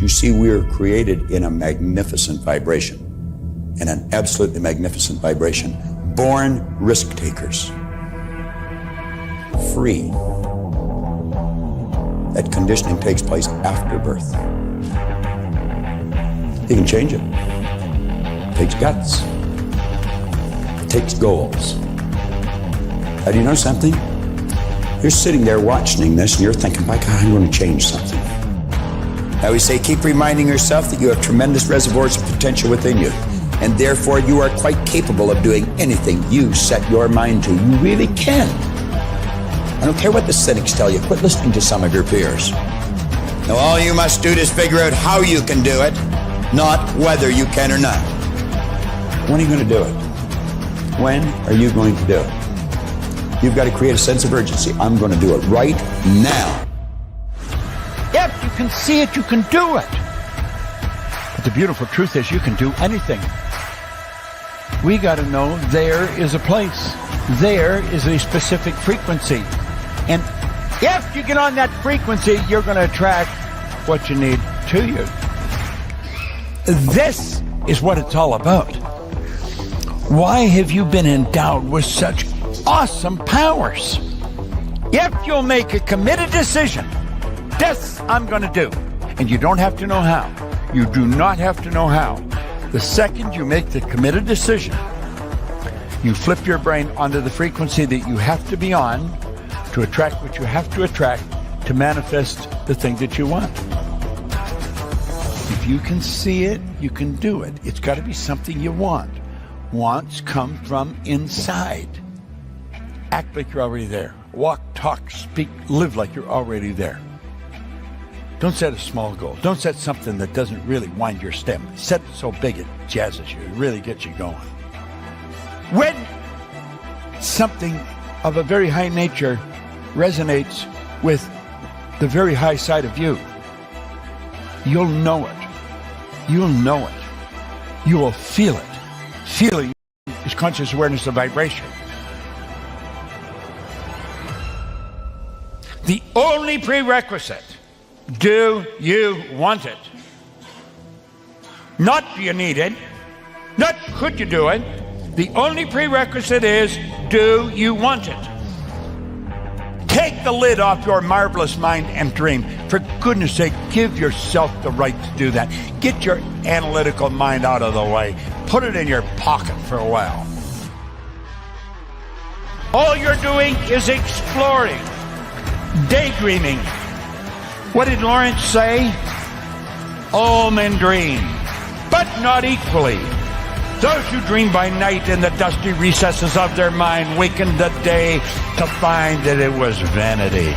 You see, we are created in a magnificent vibration, in an absolutely magnificent vibration. Born risk takers. Free. That conditioning takes place after birth. You can change it. It takes guts. It takes goals. Now, do you know something? You're sitting there watching this and you're thinking, by God, I'm going to change something. Now we say, keep reminding yourself that you have tremendous reservoirs of potential within you, and therefore you are quite capable of doing anything you set your mind to. You really can. I don't care what the cynics tell you. Quit listening to some of your peers. Now all you must do is figure out how you can do it, not whether you can or not. When are you going to do it? When are you going to do it? You've got to create a sense of urgency. I'm going to do it right now. If you can see it, you can do it. But the beautiful truth is you can do anything. We got to know there is a place. There is a specific frequency. And if you get on that frequency, you're going to attract what you need to you. This is what it's all about. Why have you been endowed with such awesome powers? If you'll make a committed decision, this I'm going to do. And you don't have to know how. You do not have to know how. The second you make the committed decision, you flip your brain onto the frequency that you have to be on to attract what you have to attract to manifest the thing that you want. If you can see it, you can do it. It's got to be something you want. Wants come from inside. Act like you're already there. Walk, talk, speak, live like you're already there. Don't set a small goal. Don't set something that doesn't really wind your stem. Set it so big it jazzes you. It really gets you going. When something of a very high nature resonates with the very high side of you, you'll know it. You'll know it. You will feel it. Feeling is conscious awareness of vibration. The only prerequisite, do you want it? Not do you need it, not could you do it. The only prerequisite is, do you want it? Take the lid off your marvelous mind and dream. For goodness sake, give yourself the right to do that. Get your analytical mind out of the way. Put it in your pocket for a while. All you're doing is exploring, daydreaming. What did Lawrence say? All men dream, but not equally. Those who dream by night in the dusty recesses of their mind waken the day to find that it was vanity.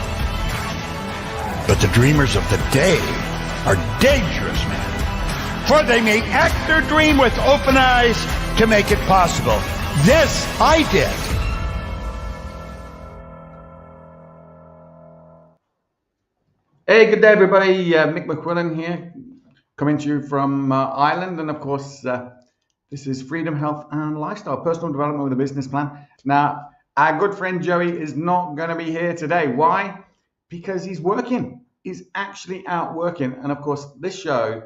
But the dreamers of the day are dangerous men, for they may act their dream with open eyes to make it possible. This I did. Hey, good day everybody, Mick McQuillan here, coming to you from Ireland, and of course this is Freedom, Health and Lifestyle, personal development with a business plan. Now, our good friend Joey is not going to be here today. Why? Because he's working. He's actually out working, and of course this show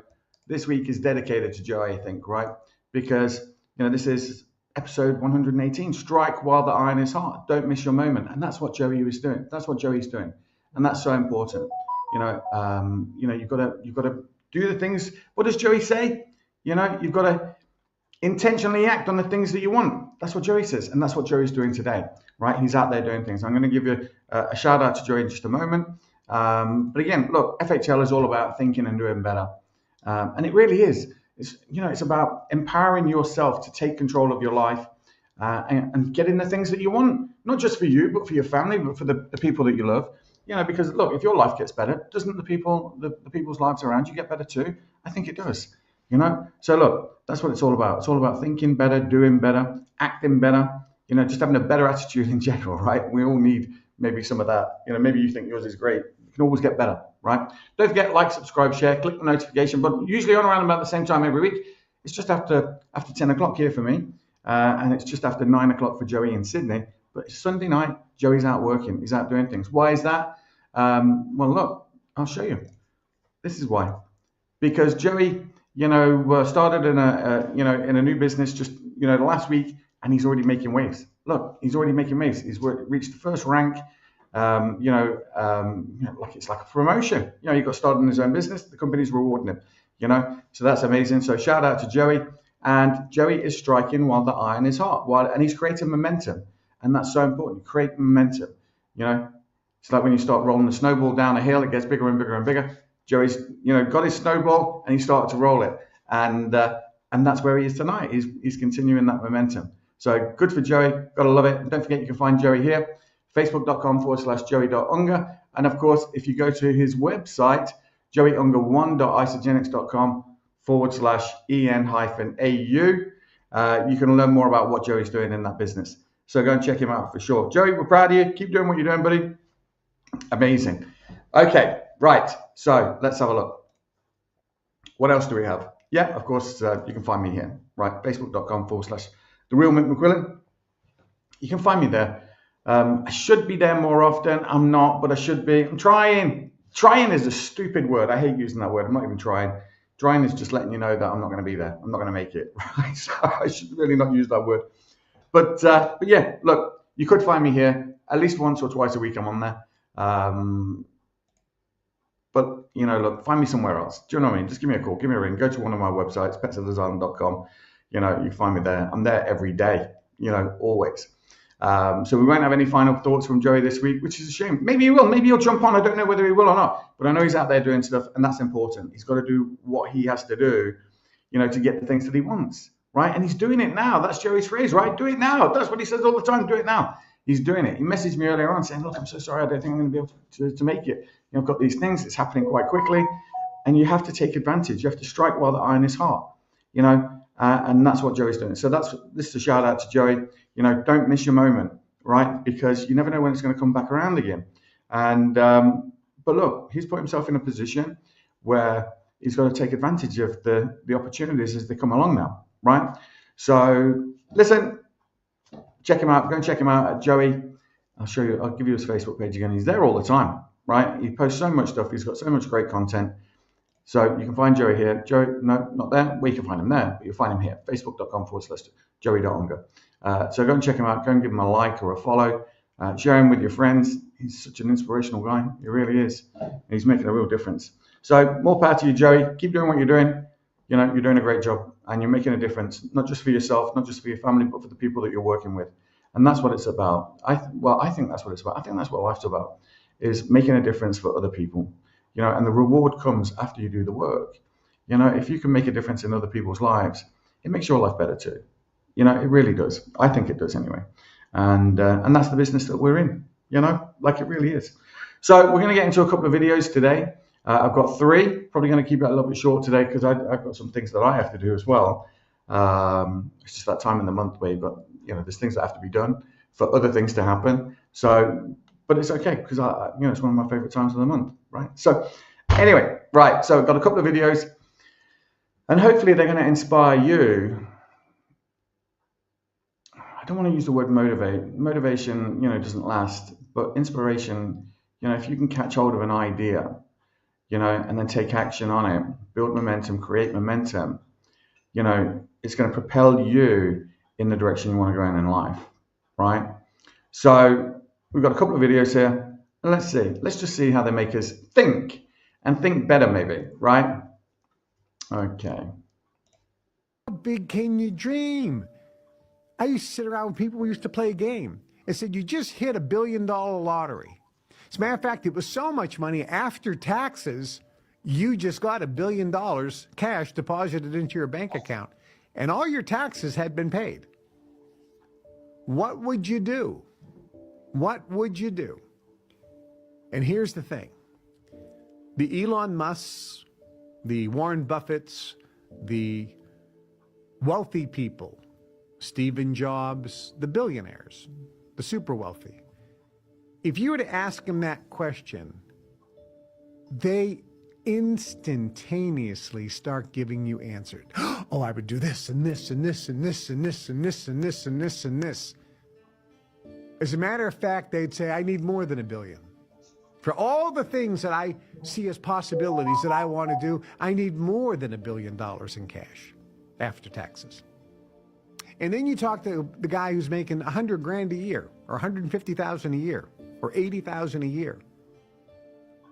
this week is dedicated to Joey, I think, right? Because, you know, this is episode 118, strike while the iron is hot, don't miss your moment, and that's what Joey is doing. That's what Joey's doing, and that's so important. You know, you've got to do the things. What does Joey say? You know, you've got to intentionally act on the things that you want. That's what Joey says, and that's what Joey's doing today, right? He's out there doing things. I'm going to give you a shout out to Joey in just a moment. But again, look, FHL is all about thinking and doing better, and it really is. It's about empowering yourself to take control of your life and getting the things that you want, not just for you, but for your family, but for the people that you love. You know, because look, if your life gets better, doesn't the people's lives around you get better too? I think it does. You know, so look, that's what it's all about. It's all about thinking better, doing better, acting better. You know, just having a better attitude in general, right? We all need maybe some of that. You know, maybe you think yours is great. You can always get better, right? Don't forget, like, subscribe, share, click the notification button. Usually on around about the same time every week. It's just after 10 o'clock here for me, and it's just after 9 o'clock for Joey in Sydney. But it's Sunday night. Joey's out working. He's out doing things. Why is that? Well, look, I'll show you. This is why. because Joey, started in a new business just, the last week, and he's already making waves. Look, he's already making waves. He's reached the first rank. Like it's like a promotion. He got started in his own business. The company's rewarding him. So that's amazing. So shout out to Joey. And Joey is striking while the iron is hot. And he's creating momentum, and that's so important. Create momentum. It's like when you start rolling the snowball down a hill, it gets bigger and bigger and bigger. Joey's, got his snowball and he started to roll it, and that's where he is tonight. He's continuing that momentum. So good for Joey. Gotta love it. And don't forget, you can find Joey here, facebook.com/joey.unger. And of course, if you go to his website, joeyunger1.isogenics.com/en-au, you can learn more about what Joey's doing in that business. So go and check him out for sure. Joey, we're proud of you. Keep doing what you're doing, buddy. Amazing. Okay, right. So let's have a look. What else do we have? Yeah, of course, you can find me here, right? facebook.com/TheRealMickMcQuillan. You can find me there. I should be there more often. I'm not, but I should be. I'm trying. Trying is a stupid word. I hate using that word. I'm not even trying. Trying is just letting you know that I'm not going to be there. I'm not going to make it, right? So I should really not use that word. But yeah, look, you could find me here at least once or twice a week. I'm on there. But, look, find me somewhere else. Do you know what I mean? Just give me a call, give me a ring. Go to one of my websites, petsofthesisland.com. You can find me there. I'm there every day, always. So we won't have any final thoughts from Joey this week, which is a shame. Maybe he will. Maybe he'll jump on. I don't know whether he will or not. But I know he's out there doing stuff, and that's important. He's got to do what he has to do, to get the things that he wants, right? And he's doing it now. That's Joey's phrase, right? Do it now. That's what he says all the time. Do it now. He's doing it. He messaged me earlier on saying, look, I'm so sorry. I don't think I'm going to be able to make it. I've got these things. It's happening quite quickly. And you have to take advantage. You have to strike while the iron is hot, and that's what Joey's doing. So this is a shout out to Joey. Don't miss your moment, right? Because you never know when it's going to come back around again. And but look, he's put himself in a position where he's got to take advantage of the opportunities as they come along now, right? So listen, check him out. Go and check him out at Joey. I'll give you his Facebook page again. He's there all the time, right? He posts so much stuff. He's got so much great content. So you can find Joey here. Joey, no, not there. Well, you can find him there, but you'll find him here. Facebook.com/joey.unger. So go and check him out. Go and give him a like or a follow. Share him with your friends. He's such an inspirational guy. He really is. He's making a real difference. So more power to you, Joey. Keep doing what you're doing. You're doing a great job, and you're making a difference, not just for yourself, not just for your family, but for the people that you're working with. And that's what it's about. I think that's what it's about. I think that's what life's about, is making a difference for other people. And the reward comes after you do the work. If you can make a difference in other people's lives, it makes your life better too. It really does. I think it does anyway. And that's the business that we're in, like it really is. So we're going to get into a couple of videos today. I've got 3, probably going to keep it a little bit short today because I've got some things that I have to do as well. It's just that time in the month where you've got, there's things that have to be done for other things to happen. So, but it's okay because it's one of my favorite times of the month, right? So anyway, right. So I've got a couple of videos and hopefully they're going to inspire you. I don't want to use the word motivate. Motivation, doesn't last, but inspiration, if you can catch hold of an idea, and then take action on it, build momentum, create momentum, it's going to propel you in the direction you want to go in life, right? So we've got a couple of videos here. And let's see. Let's just see how they make us think and think better maybe, right? Okay. How big can you dream? I used to sit around with people who used to play a game and said, you just hit $1 billion lottery. As a matter of fact, it was so much money after taxes, you just got $1 billion cash deposited into your bank account and all your taxes had been paid. What would you do? What would you do? And here's the thing. The Elon Musks, the Warren Buffetts, the wealthy people, Stephen Jobs, the billionaires, the super wealthy. If you were to ask them that question, they instantaneously start giving you answers. Oh, I would do this and this and this and this and this and this and this and this and this. As a matter of fact, they'd say, I need more than $1 billion. For all the things that I see as possibilities that I want to do, I need more than $1 billion in cash after taxes. And then you talk to the guy who's making 100 grand a year, or 150,000 a year, or 80,000 a year,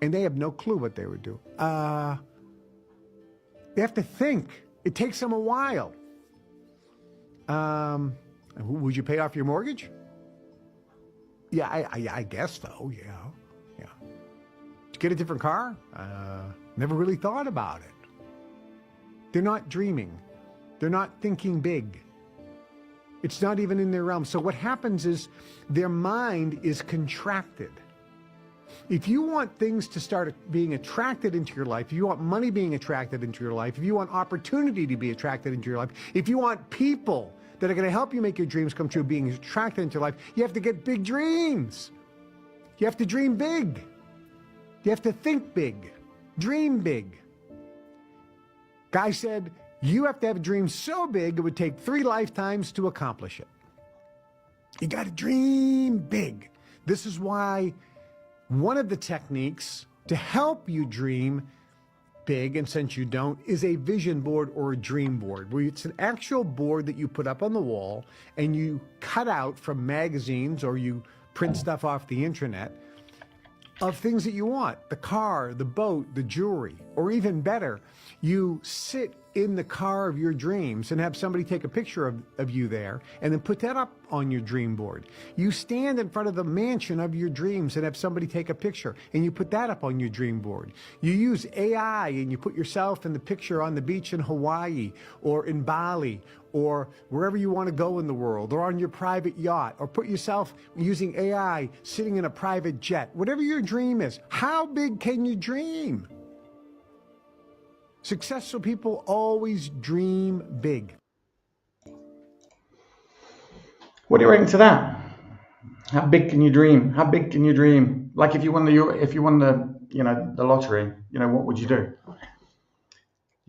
and they have no clue what they would do. They have to think. It takes them a while. Would you pay off your mortgage? Yeah, I guess so. Yeah. To get a different car? Never really thought about it. They're not dreaming. They're not thinking big. It's not even in their realm. So what happens is their mind is contracted. If you want things to start being attracted into your life, if you want money being attracted into your life, if you want opportunity to be attracted into your life, if you want people that are going to help you make your dreams come true being attracted into your life, you have to get big dreams. You have to dream big. You have to think big. Dream big. Guy said, you have to have a dream so big it would take 3 lifetimes to accomplish it. You got to dream big. This is why one of the techniques to help you dream big, and since you don't, is a vision board or a dream board, where it's an actual board that you put up on the wall and you cut out from magazines or you print stuff off the internet of things that you want. The car, the boat, the jewelry, or even better, you sit in the car of your dreams and have somebody take a picture of you there and then put that up on your dream board. You stand in front of the mansion of your dreams and have somebody take a picture and you put that up on your dream board. You use AI and you put yourself in the picture on the beach in Hawaii or in Bali or wherever you want to go in the world, or on your private yacht, or put yourself using AI sitting in a private jet. Whatever your dream is, how big can you dream? Successful people always dream big. What do you reckon to that? How big can you dream? How big can you dream? Like if you won the lottery, what would you do?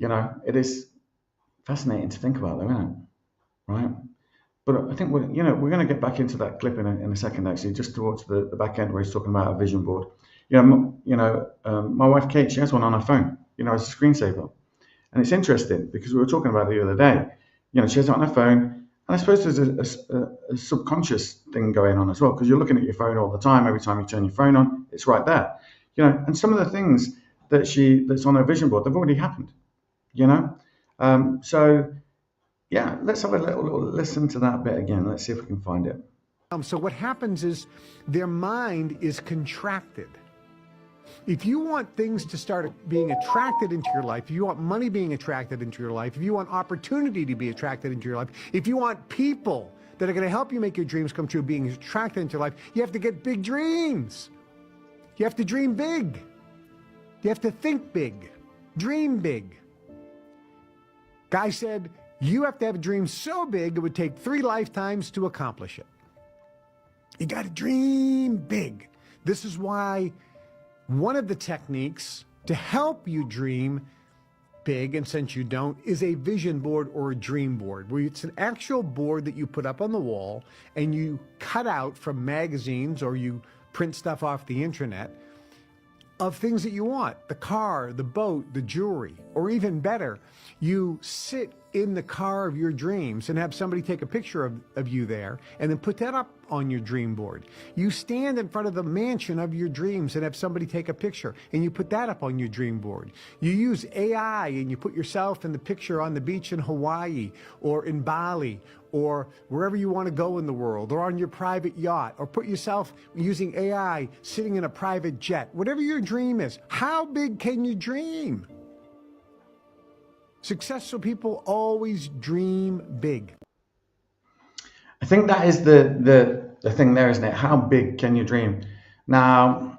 It is fascinating to think about, though, isn't it? Right? But I think we're going to get back into that clip in a second, actually, just towards the back end where he's talking about a vision board. My wife Kate, she has one on her phone, as a screensaver, and it's interesting because we were talking about it the other day. She has it on her phone, and I suppose there's a subconscious thing going on as well, because you're looking at your phone all the time. Every time you turn your phone on, it's right there. And some of the things that's on her vision board, they've already happened. So yeah, let's have a little listen to that bit again. Let's see if we can find it. So what happens is their mind is contracted. If you want things to start being attracted into your life, if you want money being attracted into your life, if you want opportunity to be attracted into your life, if you want people that are going to help you make your dreams come true being attracted into your life, you have to get big dreams. You have to dream big. You have to think big. Dream big. Guy said, you have to have a dream so big it would take 3 lifetimes to accomplish it. You got to dream big. This is why one of the techniques to help you dream big, and since you don't, is a vision board or a dream board, where it's an actual board that you put up on the wall and you cut out from magazines or you print stuff off the internet of things that you want. The car, the boat, the jewelry, or even better, you sit in the car of your dreams and have somebody take a picture of you there and then put that up on your dream board. You stand in front of the mansion of your dreams and have somebody take a picture and you put that up on your dream board. You use AI and you put yourself in the picture on the beach in Hawaii or in Bali or wherever you want to go in the world, or on your private yacht, or put yourself using AI sitting in a private jet. Whatever your dream is, how big can you dream? Successful people always dream big. I think that is the thing there, isn't it? How big can you dream? Now,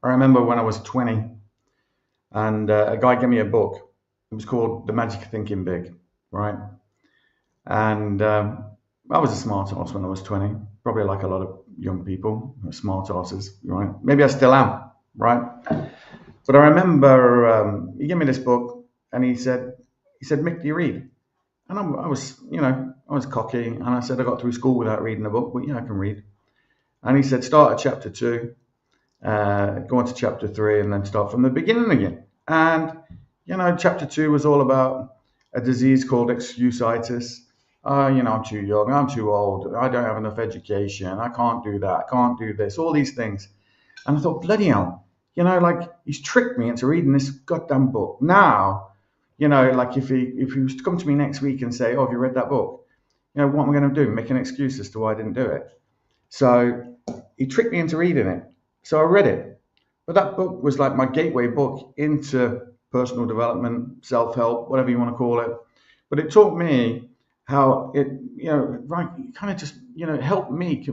I remember when I was 20 and a guy gave me a book. It was called The Magic of Thinking Big, right? And I was a smart ass when I was 20, probably like a lot of young people, smart asses, right? Maybe I still am, right? But I remember he gave me this book and he said, Mick, do you read? And I was cocky, and I said I got through school without reading a book, but yeah, I can read. And he said, start at chapter 2 go on to chapter 3 and then start from the beginning again. And, chapter 2 was all about a disease called excusitis. I'm too young, I'm too old, I don't have enough education, I can't do that, I can't do this, all these things. And I thought, bloody hell, he's tricked me into reading this goddamn book. Now, if he was to come to me next week and say, oh, have you read that book? What am I going to do? Make an excuse as to why I didn't do it. So he tricked me into reading it. So I read it. But that book was like my gateway book into personal development, self-help, whatever you want to call it. But it taught me how it, kind of just, helped me,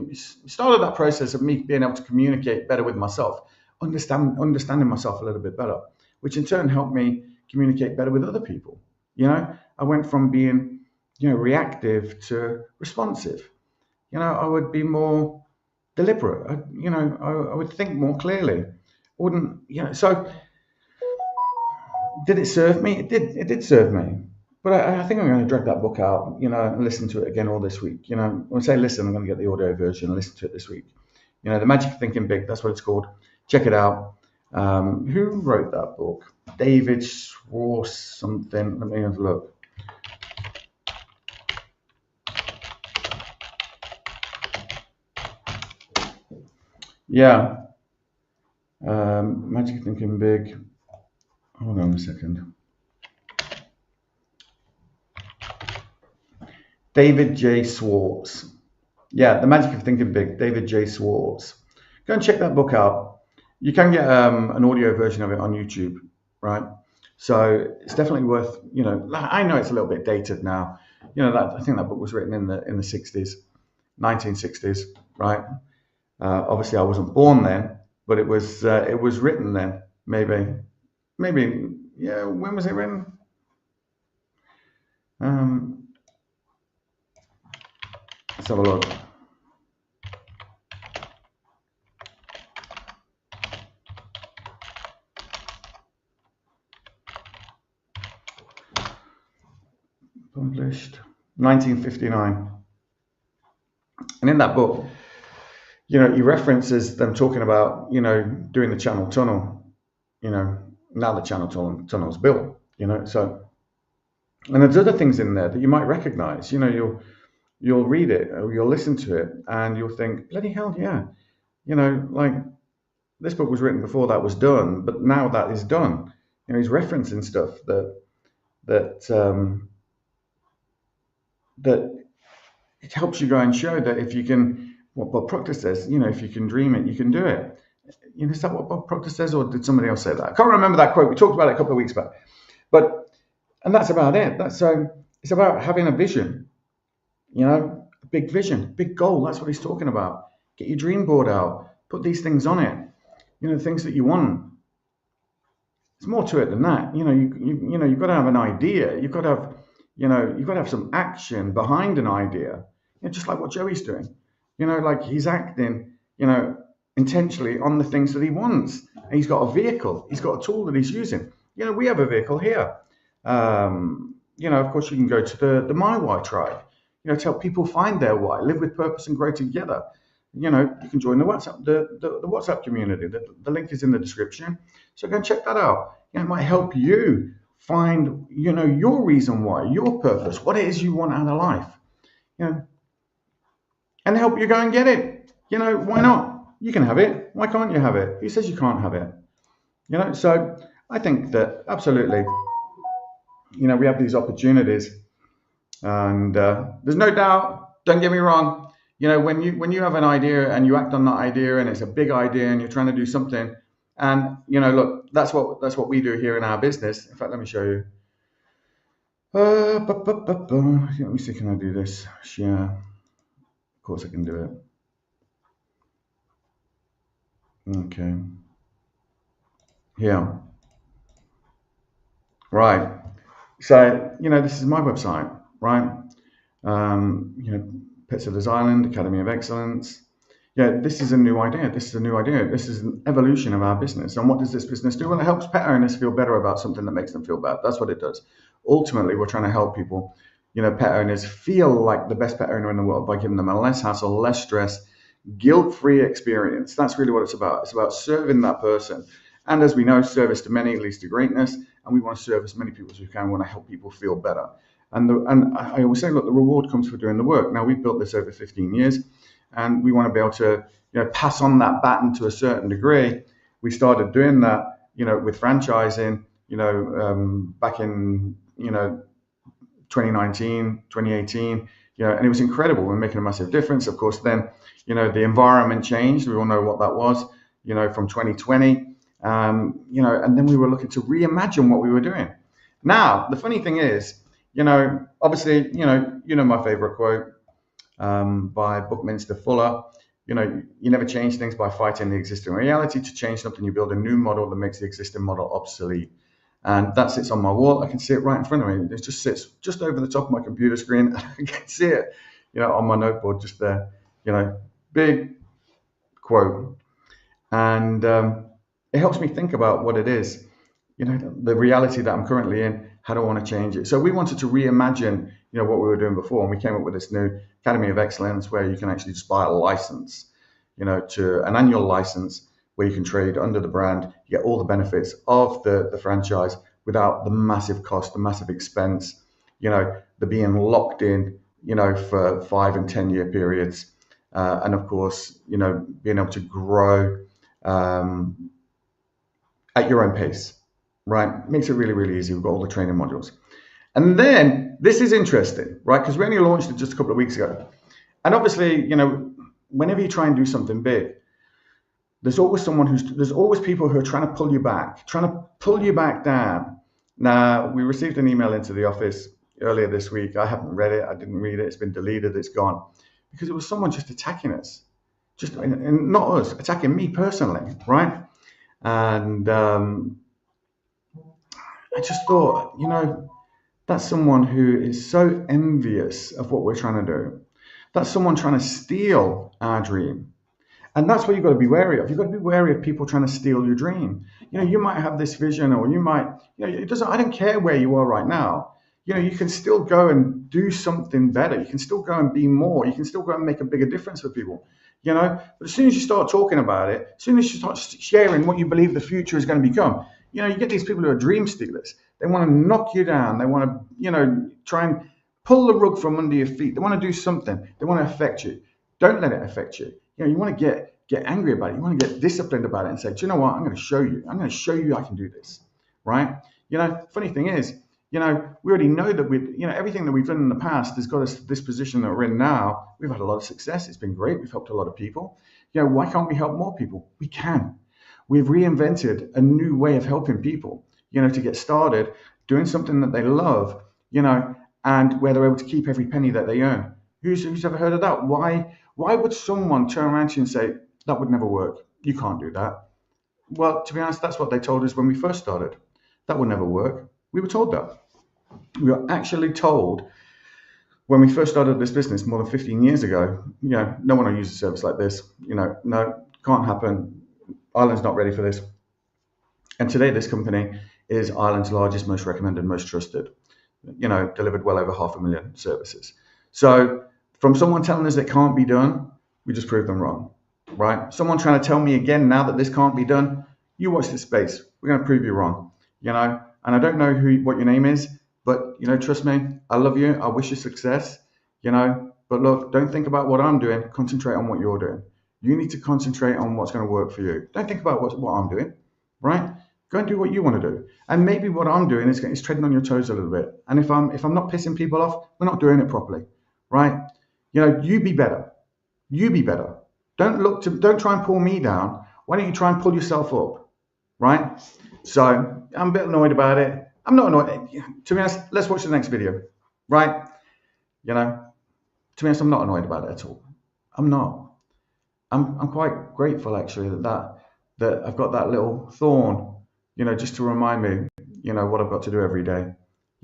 started that process of me being able to communicate better with myself, understanding myself a little bit better, which in turn helped me communicate better with other people. I went from being, reactive to responsive. I would be more deliberate. I would think more clearly. So did it serve me? It did serve me. But I think I'm going to drag that book out, and listen to it again all this week. When I say listen, I'm going to get the audio version and listen to it this week. The Magic of Thinking Big, that's what it's called. Check it out. Who wrote that book? David Schwartz something. Let me have a look. Yeah. Magic of Thinking Big. Hold on a second. David J. Schwartz. Yeah, The Magic of Thinking Big, David J. Schwartz. Go and check that book out. You can get an audio version of it on YouTube, right? So it's definitely worth, I know it's a little bit dated now. I think that book was written in the 60s, 1960s, right? Obviously I wasn't born then, but it was written then, maybe, yeah, when was it written? Let's have a look. Published 1959. And in that book, he references them talking about, doing the Channel Tunnel, now the Channel Tunnel's built, so, and there's other things in there that you might recognize, you'll read it or you'll listen to it and you'll think, bloody hell, yeah. This book was written before that was done, but now that is done. He's referencing stuff that it helps you go and show that if you can, what Bob Proctor says, if you can dream it, you can do it. Is that what Bob Proctor says, or did somebody else say that? I can't remember that quote. We talked about it a couple of weeks back. And that's about it. It's about having a vision. A big vision, big goal. That's what he's talking about. Get your dream board out. Put these things on it. Things that you want. There's more to it than that. You've got to have an idea. You've got to have, you've got to have some action behind an idea. Just like what Joey's doing. He's acting, intentionally on the things that he wants. And he's got a vehicle. He's got a tool that he's using. We have a vehicle here. Of course, you can go to the My Why tribe. To help people find their why, live with purpose and grow together. You can join the WhatsApp, the WhatsApp community. The link is in the description. So go and check that out. It might help you find, your reason why, your purpose, what it is you want out of life. And help you go and get it. Why not? You can have it. Why can't you have it? Who says you can't have it? So I think that absolutely, we have these opportunities. And there's no doubt, don't get me wrong, when you have an idea and you act on that idea and it's a big idea and you're trying to do something, and look, that's what we do here in our business. In fact, let me show you. Let me see, can I do this? Yeah, of course I can do it. Okay. Yeah. Right. So, this is my website. Right, Pets of the Island, Academy of Excellence. Yeah, this is a new idea. This is an evolution of our business. And what does this business do? Well, it helps pet owners feel better about something that makes them feel bad. That's what it does. Ultimately, we're trying to help people, pet owners feel like the best pet owner in the world by giving them a less hassle, less stress, guilt-free experience. That's really what it's about. It's about serving that person. And as we know, service to many leads to greatness. And we want to serve as many people as we can. We want to help people feel better. And I always say, look, the reward comes for doing the work. Now, we've built this over 15 years, and we want to be able to, pass on that baton to a certain degree. We started doing that, with franchising, back in, 2019, 2018, and it was incredible. We're making a massive difference. Of course, then, the environment changed. We all know what that was, from 2020, and then we were looking to reimagine what we were doing. Now, the funny thing is, obviously, my favorite quote by Buckminster Fuller, you never change things by fighting the existing reality. To change something, you build a new model that makes the existing model obsolete. And that sits on my wall. I can see it right in front of me. It just sits just over the top of my computer screen. I can see it, on my noteboard just there, big quote. And it helps me think about what it is, the reality that I'm currently in. How do I want to change it? So we wanted to reimagine, what we were doing before. And we came up with this new Academy of Excellence where you can actually just buy a license, to an annual license where you can trade under the brand. You get all the benefits of the franchise without the massive cost, the massive expense, the being locked in, for 5 and 10 year periods. And of course, being able to grow at your own pace, right? Makes it really, really easy. We've got all the training modules. And then this is interesting, right? Because we only launched it just a couple of weeks ago. And obviously, whenever you try and do something big, there's always people who are trying to pull you back down. Now, we received an email into the office earlier this week. I haven't read it. I didn't read it. It's been deleted. It's gone. Because it was someone just attacking us. And not us, attacking me personally, right? And I just thought, that's someone who is so envious of what we're trying to do. That's someone trying to steal our dream. And that's what you've got to be wary of. You've got to be wary of people trying to steal your dream. You might have this vision, or you might, I don't care where you are right now. You can still go and do something better. You can still go and be more. You can still go and make a bigger difference for people. But as soon as you start talking about it, as soon as you start sharing what you believe the future is going to become, you get these people who are dream stealers. They want to knock you down. They want to, try and pull the rug from under your feet. They want to do something. They want to affect you. Don't let it affect you. You want to get angry about it. You want to get disciplined about it and say, do you know what? I'm going to show you. I'm going to show you I can do this, right? Funny thing is, we already know that everything that we've done in the past has got us this position that we're in now. We've had a lot of success. It's been great. We've helped a lot of people. Why can't we help more people? We can. We've reinvented a new way of helping people, to get started doing something that they love, and where they're able to keep every penny that they earn. Who's ever heard of that? Why would someone turn around to you and say, that would never work? You can't do that. Well, to be honest, that's what they told us when we first started. That would never work. We were told that. We were actually told when we first started this business more than 15 years ago, no one will use a service like this. No, can't happen. Ireland's not ready for this. And today this company is Ireland's largest, most recommended, most trusted, delivered well over 500,000 services. So from someone telling us it can't be done, we just proved them wrong, right? Someone trying to tell me again now that this can't be done, you watch this space. We're going to prove you wrong, and I don't know what your name is, but, trust me, I love you. I wish you success, but look, don't think about what I'm doing. Concentrate on what you're doing. You need to concentrate on what's going to work for you. Don't think about what I'm doing, right? Go and do what you want to do. And maybe what I'm doing is treading on your toes a little bit. And if I'm not pissing people off, we're not doing it properly, right? You be better. You be better. Don't try and pull me down. Why don't you try and pull yourself up, right? So I'm a bit annoyed about it. I'm not annoyed. To be honest, let's watch the next video, right? To be honest, I'm not annoyed about it at all. I'm not. I'm quite grateful actually that I've got that little thorn, just to remind me, what I've got to do every day,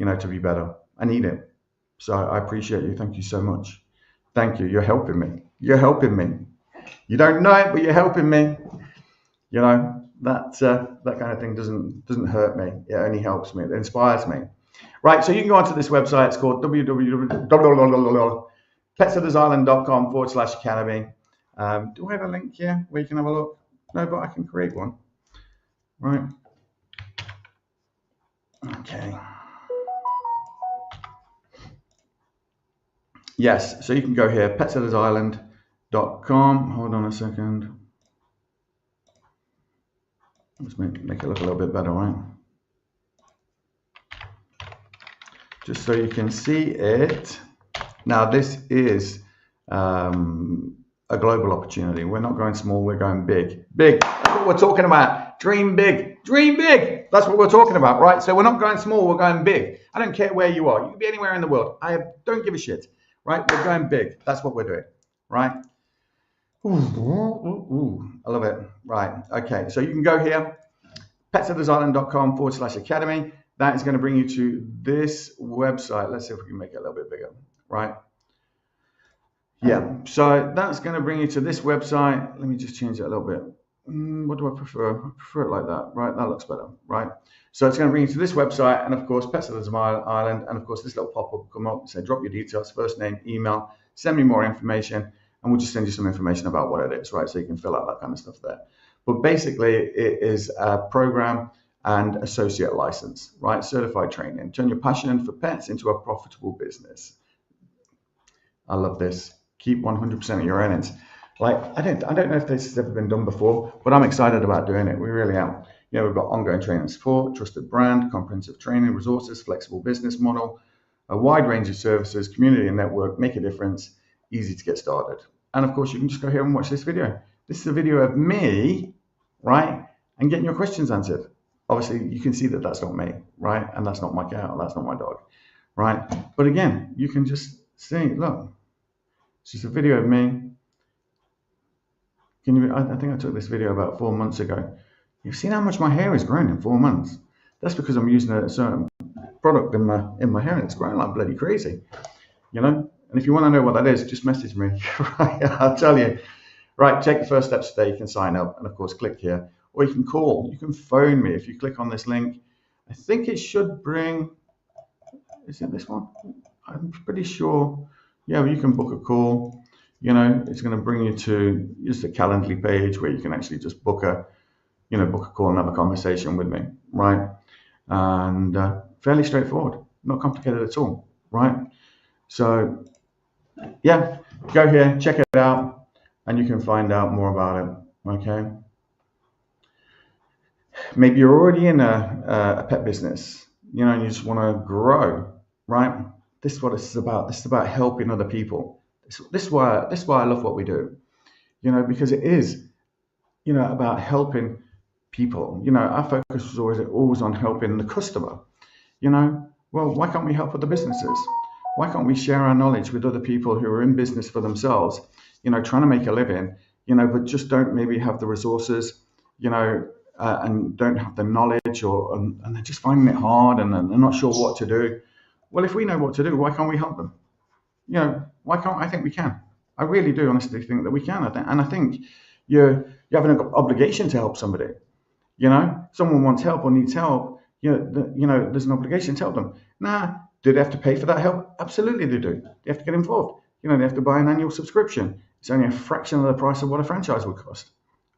to be better. I need it. So I appreciate you. Thank you so much. Thank you. You're helping me. You're helping me. You don't know it, but you're helping me. That kind of thing doesn't hurt me. It only helps me. It inspires me. Right. So you can go onto this website. It's called www.petsuttersisland.com/academy. Do I have a link here where you can have a look? No, but I can create one. Right. Okay. Yes, so you can go here, petsittersisland.com. Hold on a second. Let's make it look a little bit better, right? Just so you can see it. Now, this is a global opportunity. We're not going small, we're going big. Big, that's what we're talking about. Dream big, dream big. That's what we're talking about, right? So we're not going small, we're going big. I don't care where you are. You can be anywhere in the world. I don't give a shit, right? We're going big. That's what we're doing, right? Ooh, I love it. Right, okay. So you can go here, petsittersisland.com/academy. That is going to bring you to this website. Let's see if we can make it a little bit bigger, right? Yeah, so that's going to bring you to this website. Let me just change it a little bit. What do I prefer? I prefer it like that, right? That looks better, right? So it's going to bring you to this website, and of course, Pets of the Island, and of course, this little pop-up will come up and say, drop your details, first name, email, send me more information, and we'll just send you some information about what it is, right? So you can fill out that kind of stuff there. But basically, it is a program and associate license, right? Certified training. Turn your passion for pets into a profitable business. I love this. Keep 100% of your earnings. Like, I don't know if this has ever been done before, but I'm excited about doing it. We really am. You know, we've got ongoing training and support, trusted brand, comprehensive training, resources, flexible business model, a wide range of services, community and network, make a difference, easy to get started. And of course, you can just go here and watch this video. This is a video of me, right? And getting your questions answered. Obviously, you can see that that's not me, right? And that's not my cat, that's not my dog, right? But again, you can just see, look, it's just a video of me. I think I took this video about 4 months ago. You've seen how much my hair has grown in 4 months. That's because I'm using a certain product in my hair, and it's growing like bloody crazy, you know? And if you want to know what that is, just message me, right? I'll tell you. Right, take the first steps today. You can sign up, and of course, click here. Or you can call, you can phone me. If you click on this link, I think it should bring, is it this one? I'm pretty sure. Yeah, well, you can book a call. You know, it's going to bring you to just a Calendly page where you can actually just book a call and have a conversation with me, right? And fairly straightforward, not complicated at all, right? So, yeah, go here, check it out, and you can find out more about it, okay? Maybe you're already in a pet business, you know, and you just want to grow, right? This is what this is about. This is about helping other people. This is why I love what we do, you know, because it is, you know, about helping people. You know, our focus was always on helping the customer. You know, well, why can't we help other businesses? Why can't we share our knowledge with other people who are in business for themselves, you know, trying to make a living, you know, but just don't maybe have the resources, you know, and don't have the knowledge, and they're just finding it hard and they're not sure what to do. Well, if we know what to do, why can't we help them? You know, why can't I think we can? I really do honestly think that we can. I think you have an obligation to help somebody. You know, someone wants help or needs help. You know, there's an obligation to help them. Nah, do they have to pay for that help? Absolutely, they do. They have to get involved. You know, they have to buy an annual subscription. It's only a fraction of the price of what a franchise would cost,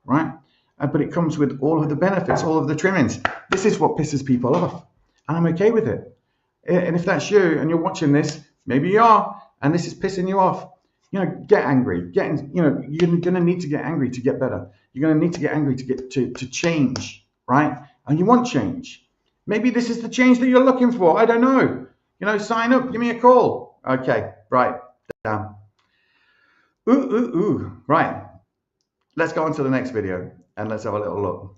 right? But it comes with all of the benefits, all of the trimmings. This is what pisses people off, and I'm okay with it. And if that's you and you're watching this, maybe you are, and this is pissing you off, you know, get angry. You know, you're going to need to get angry to get better. You're going to need to get angry to get to change, right? And you want change. Maybe this is the change that you're looking for. I don't know. You know, sign up. Give me a call. Okay, right. Damn. Right. Let's go on to the next video and let's have a little look.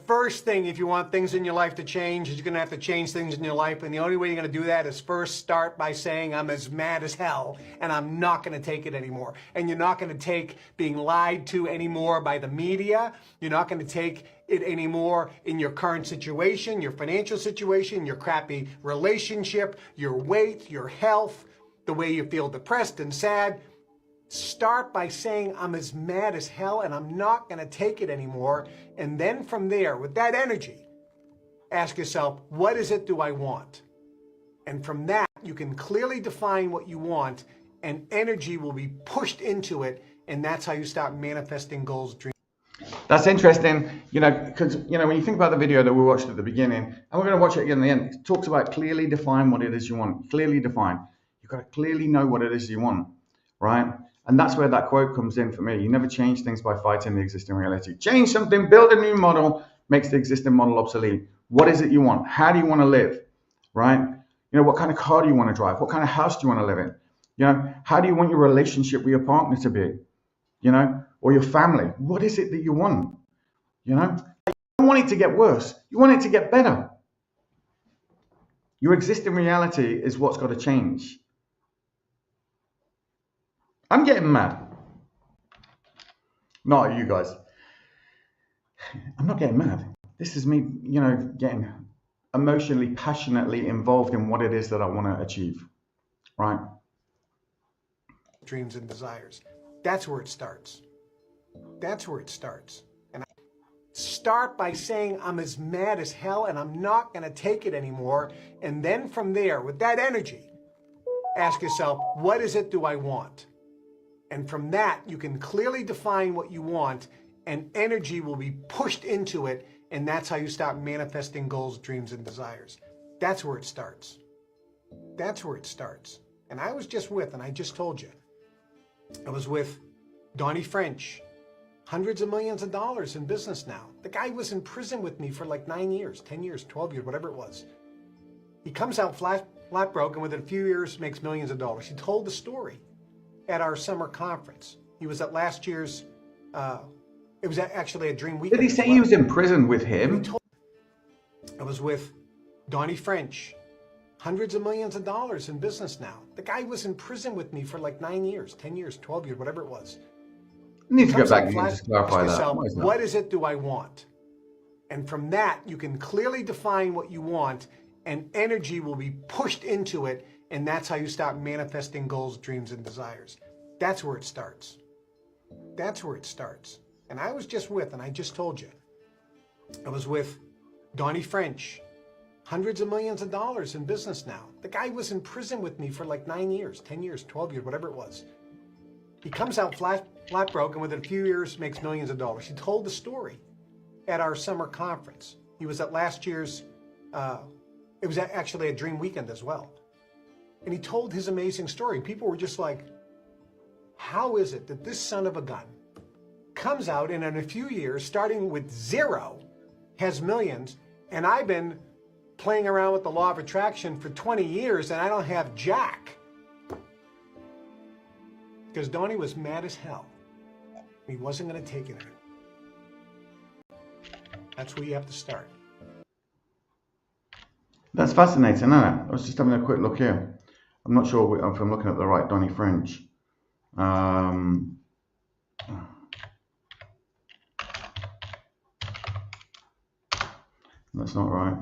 First thing, if you want things in your life to change, is you're going to have to change things in your life. And the only way you're going to do that is first start by saying, I'm as mad as hell and I'm not going to take it anymore. And you're not going to take being lied to anymore by the media. You're not going to take it anymore in your current situation, your financial situation, your crappy relationship, your weight, your health, the way you feel depressed and sad. Start by saying, I'm as mad as hell and I'm not going to take it anymore. And then from there, with that energy, ask yourself, what is it do I want? And from that, you can clearly define what you want and energy will be pushed into it and that's how you start manifesting goals, dreams. That's interesting, because, when you think about the video that we watched at the beginning, and we're going to watch it again in the end, it talks about clearly define what it is you want. Clearly define. You've got to clearly know what it is you want, right? And that's where that quote comes in for me. You never change things by fighting the existing reality. Change something, build a new model, makes the existing model obsolete. What is it you want? How do you want to live, right? What kind of car do you want to drive? What kind of house do you want to live in? How do you want your relationship with your partner to be? Or your family? What is it that you want? You don't want it to get worse. You want it to get better. Your existing reality is what's got to change. I'm getting mad. Not at you guys. I'm not getting mad. This is me, getting emotionally, passionately involved in what it is that I want to achieve, right? Dreams and desires. That's where it starts. That's where it starts. And start by saying, I'm as mad as hell and I'm not going to take it anymore. And then from there, with that energy, ask yourself, what is it do I want? And from that, you can clearly define what you want, and energy will be pushed into it. And that's how you start manifesting goals, dreams, and desires. That's where it starts. That's where it starts. And I was just with, and I just told you, I was with Donnie French, hundreds of millions of dollars in business now. The guy was in prison with me for like 9 years, 10 years, 12 years, whatever it was. He comes out flat broke, and within a few years makes millions of dollars. He told the story at our summer conference. He was at last year's, it was actually a dream weekend. Did he say he was in prison with him? I was with Donnie French, hundreds of millions of dollars in business now. The guy was in prison with me for like 9 years, 10 years, 12 years, whatever it was. You need to go back and just clarify that. What is it do I want? And from that, you can clearly define what you want, and energy will be pushed into it. And that's how you start manifesting goals, dreams, and desires. That's where it starts. That's where it starts. And I was just with, and I just told you, I was with Donnie French, hundreds of millions of dollars in business now. The guy was in prison with me for like 9 years, 10 years, 12 years, whatever it was. He comes out flat broke, and within a few years makes millions of dollars. He told the story at our summer conference. He was at last year's, it was actually a dream weekend as well. And he told his amazing story. People were just like, how is it that this son of a gun comes out and in a few years, starting with zero, has millions, and I've been playing around with the law of attraction for 20 years and I don't have jack? Because Donnie was mad as hell. He wasn't going to take it anymore. That's where you have to start. That's fascinating, isn't it? I was just having a quick look here. I'm not sure if I'm looking at the right Donnie French. That's not right.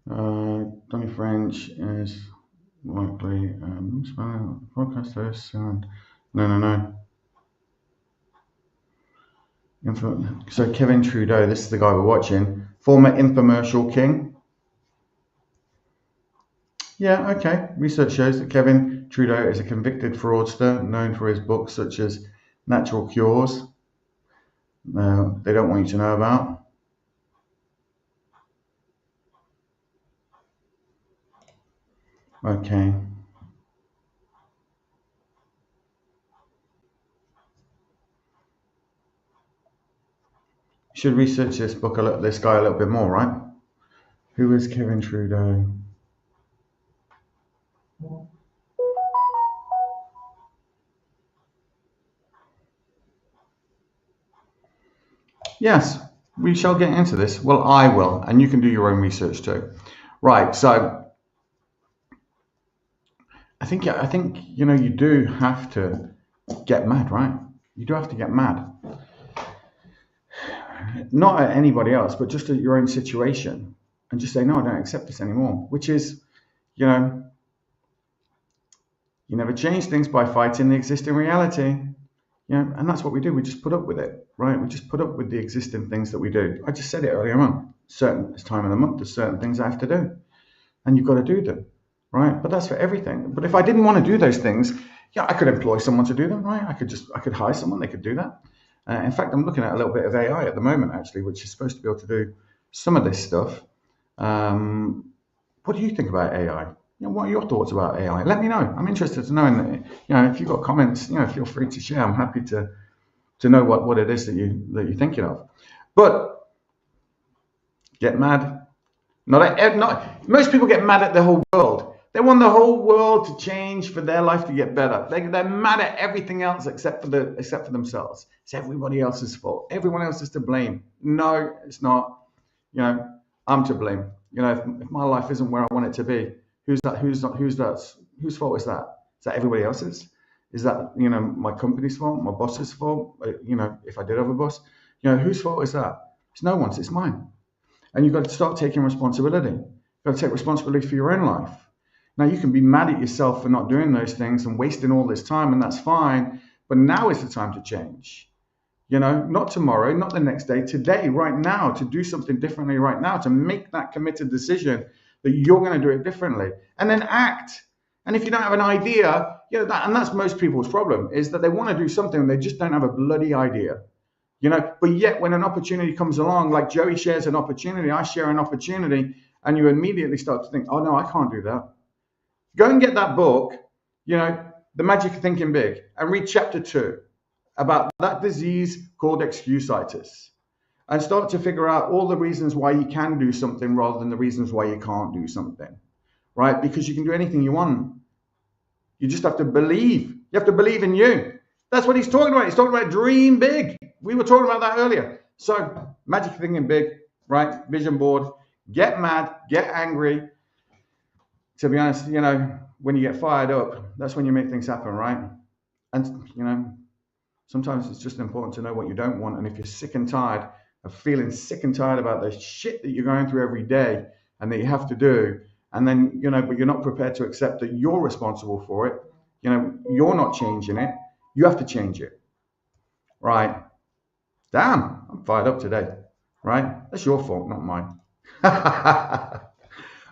Donnie French is likely broadcast this and no. So Kevin Trudeau, this is the guy we're watching, former infomercial king. Yeah, okay. Research shows that Kevin Trudeau is a convicted fraudster known for his books such as Natural Cures. They don't want you to know about. Okay. You should research this book, this guy a little bit more, right? Who is Kevin Trudeau? Yes, we shall get into this. Well, I will, and you can do your own research too. Right, so I think you do have to get mad, right? You do have to get mad. Not at anybody else, but just at your own situation, and just say, no, I don't accept this anymore. Which is, you never change things by fighting the existing reality. And that's what we do. We just put up with it, right? We just put up with the existing things that we do. I just said it earlier on. Certain time of the month, there's certain things I have to do, and you've got to do them, right? But that's for everything. But if I didn't want to do those things, Yeah, I could employ someone to do them, right? I could hire someone, they could do that. In fact, I'm looking at a little bit of AI at the moment, actually, which is supposed to be able to do some of this stuff. What do you think about AI? What are your thoughts about AI? Let me know. I'm interested to know. And if you've got comments, feel free to share. I'm happy to know what it is that you're thinking of. But get mad. Not most people get mad at the whole world. They want the whole world to change for their life to get better. They're mad at everything else except for themselves. It's everybody else's fault. Everyone else is to blame. No, it's not. I'm to blame. If my life isn't where I want it to be, whose fault is that? Is that everybody else's? Is that my company's fault, my boss's fault? If I did have a boss, whose fault is that? It's no one's. It's mine. And you've got to start taking responsibility. You've got to take responsibility for your own life. Now, you can be mad at yourself for not doing those things and wasting all this time, and that's fine. But now is the time to change. Not tomorrow, not the next day, today, right now, to do something differently right now, to make that committed decision that you're going to do it differently, and then act. And if you don't have an idea, and that's most people's problem, is that they want to do something and they just don't have a bloody idea. But yet when an opportunity comes along, like Joey shares an opportunity, I share an opportunity, and you immediately start to think, oh no, I can't do that. Go and get that book, The Magic of Thinking Big, and read chapter 2 about that disease called excusitis, and start to figure out all the reasons why you can do something rather than the reasons why you can't do something, right? Because you can do anything you want. You just have to believe. You have to believe in you. That's what he's talking about. He's talking about dream big. We were talking about that earlier. So magic thinking big, right? Vision board. Get mad, get angry. To be honest, when you get fired up, that's when you make things happen, right? And, sometimes it's just important to know what you don't want. And if you're sick and tired of feeling sick and tired about the shit that you're going through every day and that you have to do, and then, but you're not prepared to accept that you're responsible for it, you're not changing it, you have to change it, right? Damn, I'm fired up today, right? That's your fault, not mine.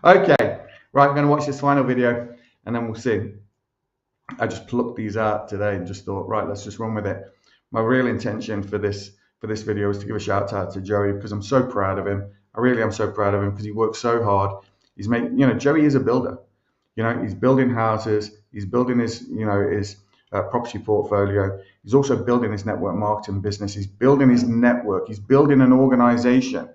Okay, right, I'm going to watch this final video and then we'll see. I just plucked these out today and just thought, right, let's just run with it. My real intention for this video is to give a shout out to Joey, because I'm so proud of him. I really am so proud of him because he works so hard. He's Joey is a builder. He's building houses. He's building his property portfolio. He's also building his network marketing business. He's building his network. He's building an organization,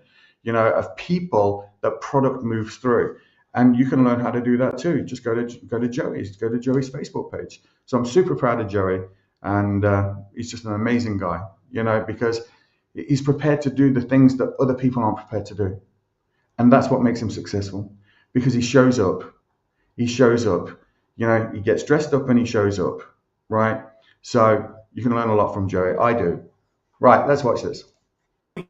of people that product moves through. And you can learn how to do that too. Just go to Joey's Facebook page. So I'm super proud of Joey, and he's just an amazing guy, because he's prepared to do the things that other people aren't prepared to do. And that's what makes him successful, because he shows up. He gets dressed up and he shows up, right? So you can learn a lot from Joey. I do. Right, let's watch this.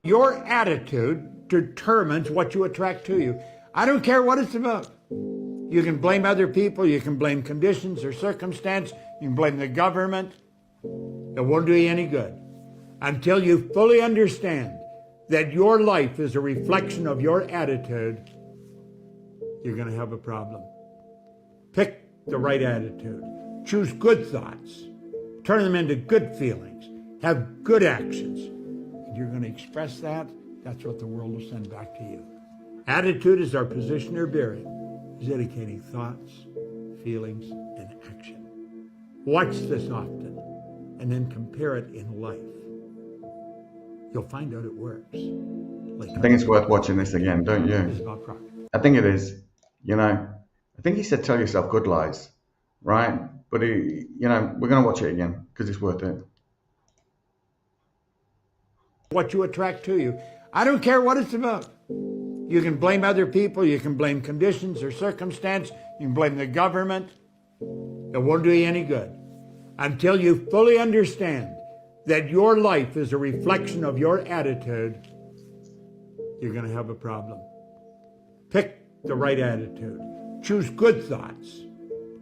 Your attitude determines what you attract to you. I don't care what it's about. You can blame other people, you can blame conditions or circumstance, you can blame the government. It won't do you any good until you fully understand that your life is a reflection of your attitude. You're going to have a problem. Pick the right attitude. Choose good thoughts. Turn them into good feelings. Have good actions. And you're going to express that. That's what the world will send back to you. Attitude is our position or bearing, dedicating thoughts, feelings, and action. Watch this often, and then compare it in life. You'll find out it works. I think it's worth watching this again, don't you? I think it is. I think he said tell yourself good lies, right? But we're going to watch it again because it's worth it. What you attract to you. I don't care what it's about. You can blame other people, you can blame conditions or circumstance, you can blame the government. It won't do you any good until you fully understand that your life is a reflection of your attitude. You're going to have a problem. Pick the right attitude. Choose good thoughts.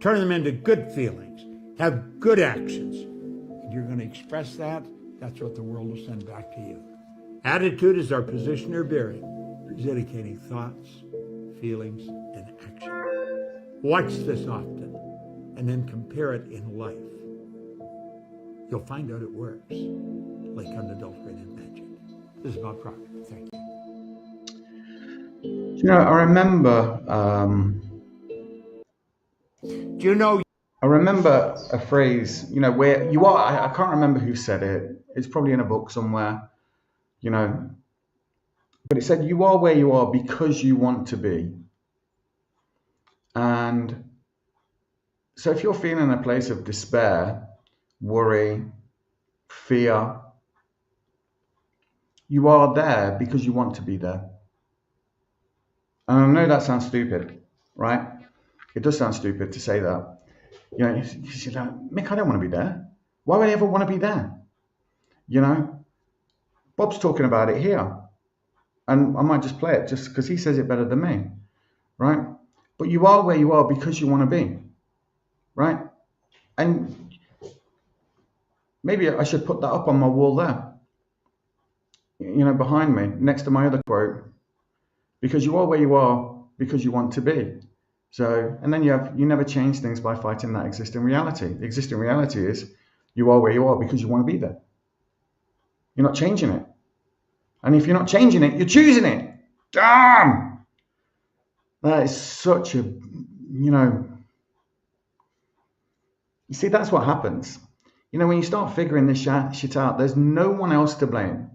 Turn them into good feelings. Have good actions. And you're going to express that. That's what the world will send back to you. Attitude is our position or bearing, dedicating thoughts, feelings, and action. Watch this often, and then compare it in life. You'll find out it works, like unadulterated magic. This is Bob Proctor. Thank you. You know, I remember, Do you know I remember a phrase, you know, where you are, I can't remember who said it. It's probably in a book somewhere, you know, but it said, you are where you are because you want to be. And so if you're feeling a place of despair, worry, fear, you are there because you want to be there. And I know that sounds stupid, right? It does sound stupid to say that. You know, you're like, Mick, I don't want to be there. Why would I ever want to be there? You know, Bob's talking about it here. And I might just play it just because he says it better than me, right? But you are where you are because you want to be, right? And maybe I should put that up on my wall there, you know, behind me, next to my other quote, because you are where you are because you want to be. So, and then you never change things by fighting that existing reality. The existing reality is you are where you are because you want to be there. You're not changing it. And if you're not changing it, you're choosing it. Damn! That is such a, you know, you see, that's what happens. You know, when you start figuring this shit out, there's no one else to blame.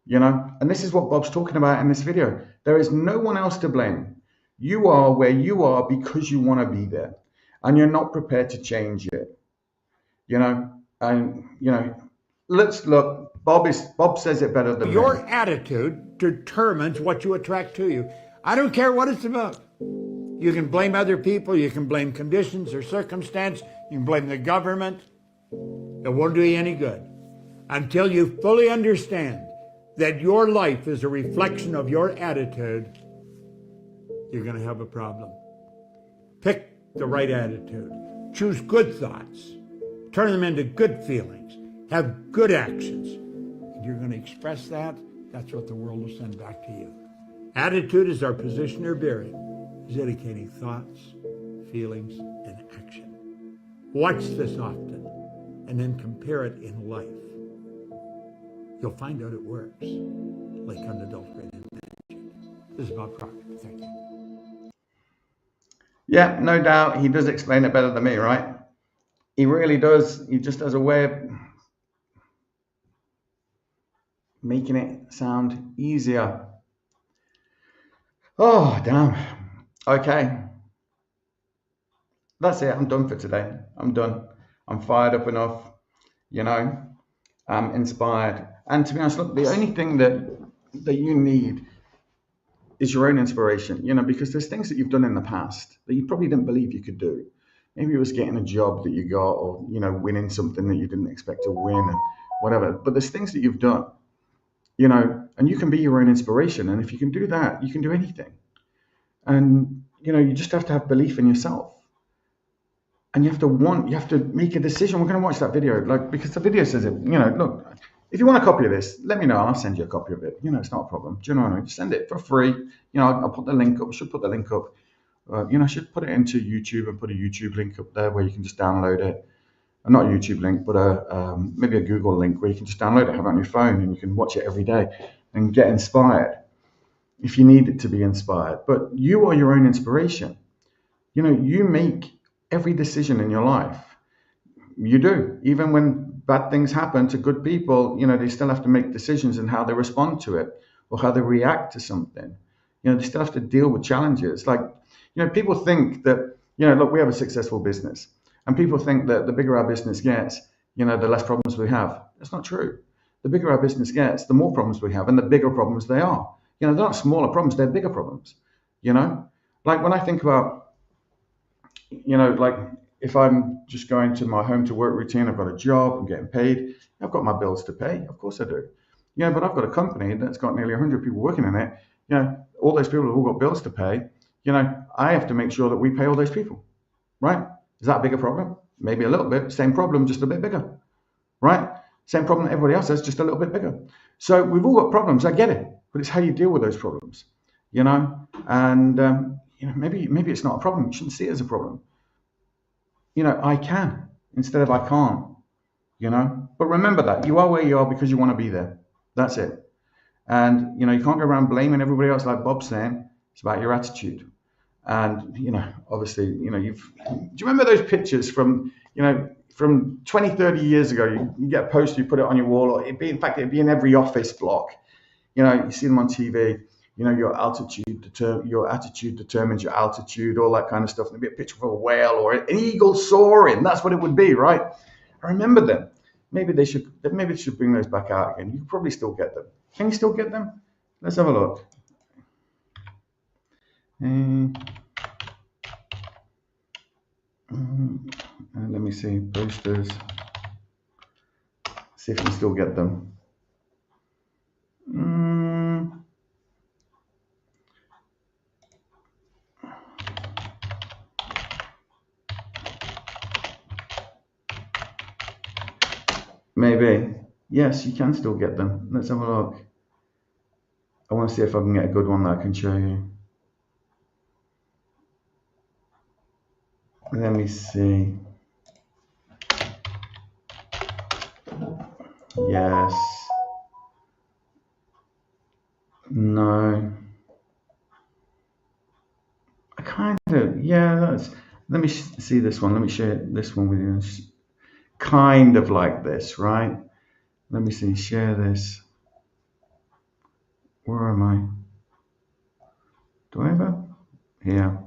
You know, and this is what Bob's talking about in this video. There is no one else to blame. You are where you are because you want to be there, and you're not prepared to change it. You know, and you know, let's look. Bob says it better than your me. attitude determines what you attract to you. I don't care what it's about. You can blame other people, you can blame conditions or circumstance, you can blame the government. It won't do you any good until you fully understand that your life is a reflection of your attitude. You're going to have a problem. Pick the right attitude. Choose good thoughts. Turn them into good feelings. Have good actions. And you're going to express that. That's what the world will send back to you. Attitude is our position or bearing, dedicating thoughts, feelings, and action. Watch this often, and then compare it in life. You'll find out it works, like unadulterated magic. This is Bob Proctor. Thank you. Yeah, no doubt he does explain it better than me, right? He really does. He just has a way of making it sound easier. Oh, damn. Okay. That's it. I'm done for today. I'm done. I'm fired up enough, you know. I'm inspired. And to be honest, look, the only thing that you need is your own inspiration, you know, because there's things that you've done in the past that you probably didn't believe you could do. Maybe it was getting a job that you got, or, you know, winning something that you didn't expect to win and whatever. But there's things that you've done, you know, and you can be your own inspiration. And if you can do that, you can do anything. And, you know, you just have to have belief in yourself. And you have to make a decision. We're going to watch that video, like, because the video says it, you know, look, if you want a copy of this, let me know. I'll send you a copy of it. You know, it's not a problem. Do you know what I mean? Just send it for free. You know, I'll put the link up. I should put the link up. You know, I should put it into YouTube and put a YouTube link up there where you can just download it. Not a YouTube link, but maybe a Google link where you can just download it, have it on your phone, and you can watch it every day and get inspired if you need it to be inspired. But you are your own inspiration. You know, you make every decision in your life. You do. Even when bad things happen to good people, you know, they still have to make decisions in how they respond to it or how they react to something. You know, they still have to deal with challenges. Like, you know, people think that, you know, look, we have a successful business, and people think that the bigger our business gets, you know, the less problems we have. That's not true. The bigger our business gets, the more problems we have, and the bigger problems they are. You know, they're not smaller problems, they're bigger problems. You know, like when I think about, you know, like if I'm just going to my home to work routine, I've got a job, I'm getting paid, I've got my bills to pay. Of course I do. You know, but I've got a company that's got nearly 100 people working in it. You know, all those people have all got bills to pay. You know, I have to make sure that we pay all those people, right? Is that a bigger problem? Maybe a little bit. Same problem, just a bit bigger, right? Same problem that everybody else has, just a little bit bigger. So we've all got problems. I get it, but it's how you deal with those problems, you know. And you know, maybe it's not a problem. You shouldn't see it as a problem. You know, I can instead of I can't. you know. But remember that you are where you are because you want to be there. That's it. And, you know, you can't go around blaming everybody else like Bob's saying. It's about your attitude. And, you know, obviously, you know, do you remember those pictures from, you know, from 20, 30 years ago? You get a poster, you put it on your wall, or it'd be in every office block. You know, you see them on TV. You know, your attitude determines your altitude, all that kind of stuff. There'd be a picture of a whale or an eagle soaring. That's what it would be, right? I remember them. Maybe they should bring those back out again. You can probably still get them. Can you still get them? Let's have a look. Let me see, posters. See if you can still get them. Maybe. Yes, you can still get them. Let's have a look. I want to see if I can get a good one that I can show you. Let me see. Yes. No. I kind of, yeah, let me see this one. Let me share this one with you. Kind of like this, right? Let me see, share this. Where am I? Do I have it? Here.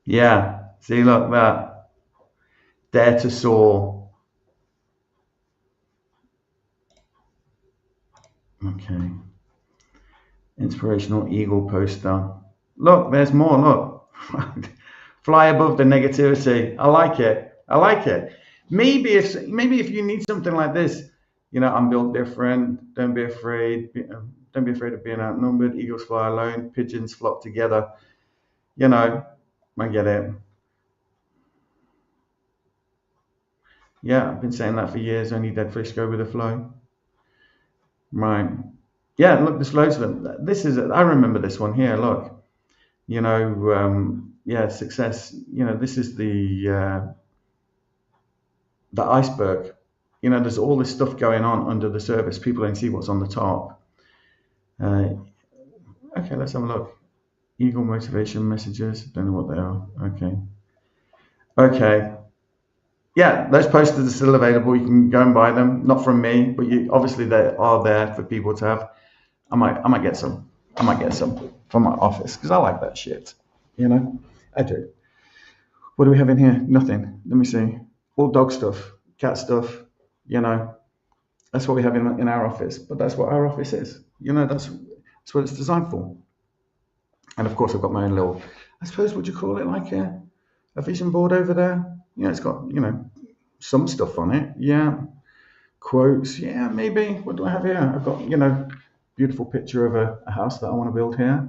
Yeah, see, look, that. Dare to soar. Okay. Inspirational eagle poster. Look, there's more, look. Fly above the negativity. I like it. I like it. Maybe if you need something like this, you know, I'm built different. Don't be afraid. Don't be afraid of being outnumbered. Eagles fly alone. Pigeons flock together. You know, I get it. Yeah, I've been saying that for years. Only dead fish go with the flow. Right. Yeah, look, there's loads of them. I remember this one here. Look, you know, yeah, success. You know, this is the iceberg. You know, there's all this stuff going on under the surface. People don't see what's on the top. Okay, let's have a look. Eagle motivation messages. Don't know what they are. Okay. Yeah, those posters are still available. You can go and buy them. Not from me, but obviously they are there for people to have. I might get some. I might get some from my office because I like that shit. You know, I do. What do we have in here? Nothing. Let me see. All dog stuff, cat stuff. You know, that's what we have in our office. But that's what our office is. You know, that's what it's designed for. And of course, I've got my own little, I suppose, would you call it like a vision board over there? Yeah, it's got, you know, some stuff on it. Yeah. Quotes. Yeah, maybe. What do I have here? I've got, you know, beautiful picture of a house that I want to build here.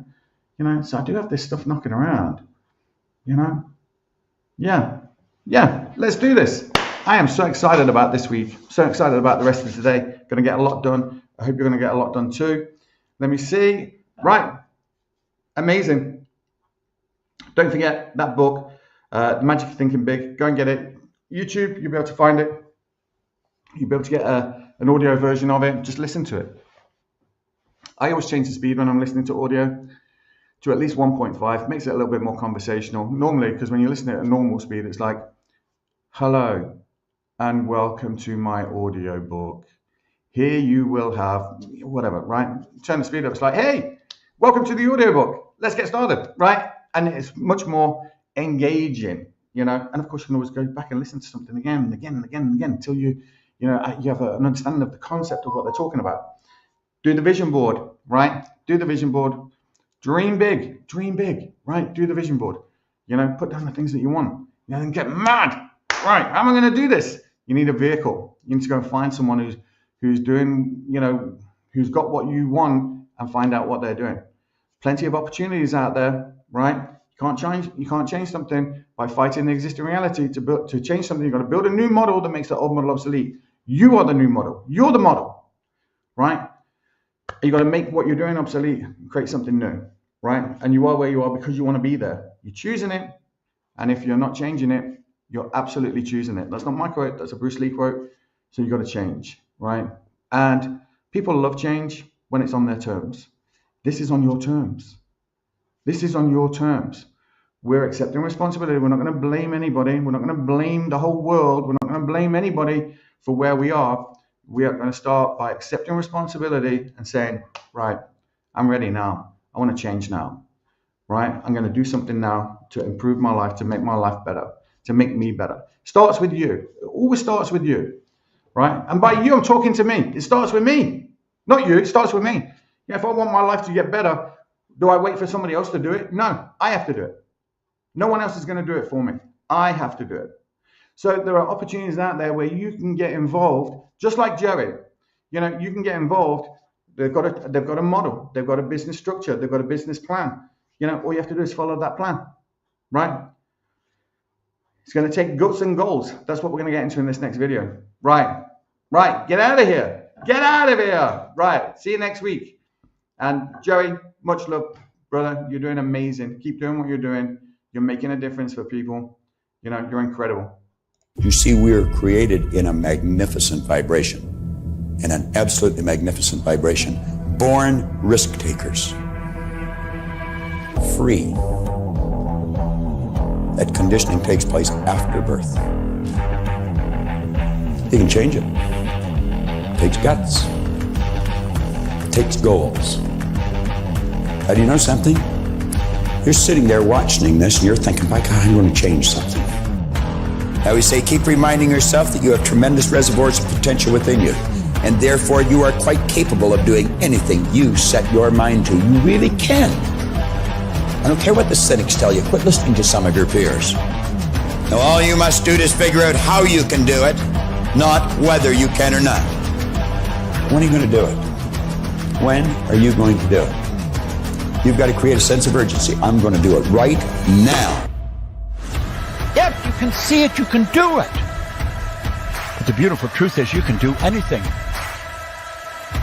You know, so I do have this stuff knocking around. You know? Yeah. Yeah, let's do this. I am so excited about this week. So excited about the rest of today. Going to get a lot done. I hope you're going to get a lot done too. Let me see. Right. Amazing. Don't forget that book, The Magic of Thinking Big. Go and get it. YouTube, you'll be able to find it. You'll be able to get an audio version of it. Just listen to it. I always change the speed when I'm listening to audio to at least 1.5. Makes it a little bit more conversational. Normally, because when you listen at a normal speed, it's like, hello and welcome to my audio book. Here you will have whatever, right? Turn the speed up. It's like, hey, welcome to the audio book. Let's get started, right? And it's much more engaging, you know. And of course, you can always go back and listen to something again and again and again and again until you have an understanding of the concept of what they're talking about. Do the vision board, right? Do the vision board. Dream big, right? Do the vision board. You know, put down the things that you want. You know, and get mad. Right, how am I going to do this? You need a vehicle. You need to go and find someone who's doing, you know, who's got what you want and find out what they're doing. Plenty of opportunities out there, right? You can't change something by fighting the existing reality. To change something, you've got to build a new model that makes the old model obsolete. You are the new model. You're the model, right? You got to make what you're doing obsolete and create something new, right? And you are where you are because you want to be there. You're choosing it, and if you're not changing it, you're absolutely choosing it. That's not my quote. That's a Bruce Lee quote. So you've got to change, right? And people love change when it's on their terms. This is on your terms. This is on your terms. We're accepting responsibility. We're not going to blame anybody. We're not going to blame the whole world. We're not going to blame anybody for where we are. We are going to start by accepting responsibility and saying, right, I'm ready now. I want to change now, right? I'm going to do something now to improve my life, to make my life better, to make me better. Starts with you. It always starts with you, right? And by you, I'm talking to me. It starts with me, not you. It starts with me. Yeah, if I want my life to get better, do I wait for somebody else to do it? No, I have to do it. No one else is going to do it for me. I have to do it. So there are opportunities out there where you can get involved, just like Jerry. You know, you can get involved. They've got a model. They've got a business structure. They've got a business plan. You know, all you have to do is follow that plan, right? It's going to take guts and goals. That's what we're going to get into in this next video. Right. Get out of here. Get out of here. Right. See you next week. And Jerry, much love, brother. You're doing amazing. Keep doing what you're doing. You're making a difference for people. You know, you're incredible. You see, we are created in a magnificent vibration, in an absolutely magnificent vibration. Born risk takers. Free. That conditioning takes place after birth. You can change it. It takes guts. It takes goals. And you know something? You're sitting there watching this and you're thinking, by God, I'm going to change something. I always say, keep reminding yourself that you have tremendous reservoirs of potential within you, and therefore you are quite capable of doing anything you set your mind to. You really can. I don't care what the cynics tell you. Quit listening to some of your peers. Now, all you must do is figure out how you can do it, not whether you can or not. When are you going to do it? When are you going to do it? You've got to create a sense of urgency. I'm going to do it right now. If you can see it, you can do it. But the beautiful truth is you can do anything.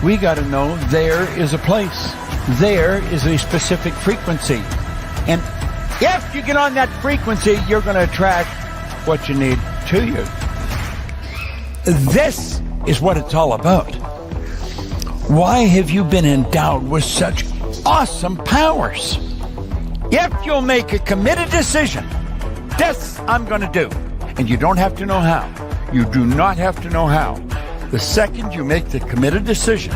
We got to know there is a place. There is a specific frequency. And if you get on that frequency, you're going to attract what you need to you. This is what it's all about. Why have you been endowed with such awesome powers? If you'll make a committed decision, this I'm going to do. And you don't have to know how. You do not have to know how. The second you make the committed decision,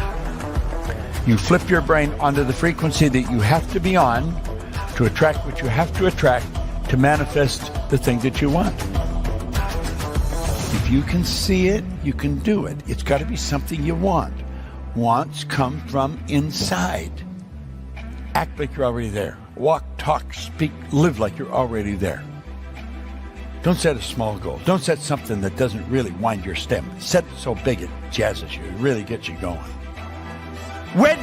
you flip your brain onto the frequency that you have to be on to attract what you have to attract to manifest the thing that you want. If you can see it, you can do it. It's got to be something you want. Wants come from inside. Act like you're already there. Walk, talk, speak, live like you're already there. Don't set a small goal. Don't set something that doesn't really wind your stem. Set it so big it jazzes you. It really gets you going. When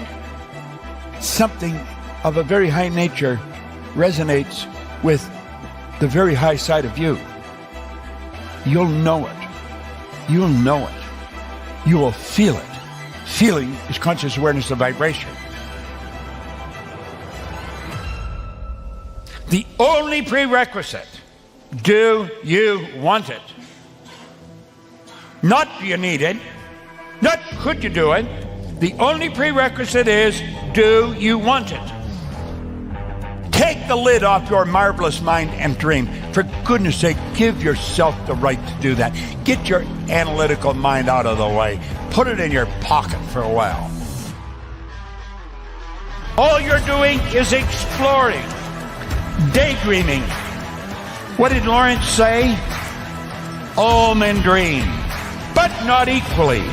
something of a very high nature resonates with the very high side of you, you'll know it. You'll know it. You will feel it. Feeling is conscious awareness of vibration. The only prerequisite, do you want it? Not do you need it, not could you do it. The only prerequisite is, do you want it? Take the lid off your marvelous mind and dream. For goodness sake, give yourself the right to do that. Get your analytical mind out of the way. Put it in your pocket for a while. All you're doing is exploring, daydreaming. What did Lawrence say? All men dream, but not equally.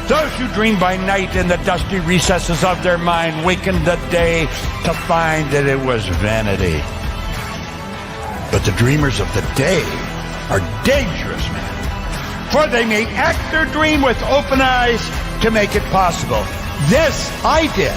Those who dream by night in the dusty recesses of their mind waken the day to find that it was vanity. But the dreamers of the day are dangerous men, for they may act their dream with open eyes to make it possible. This I did.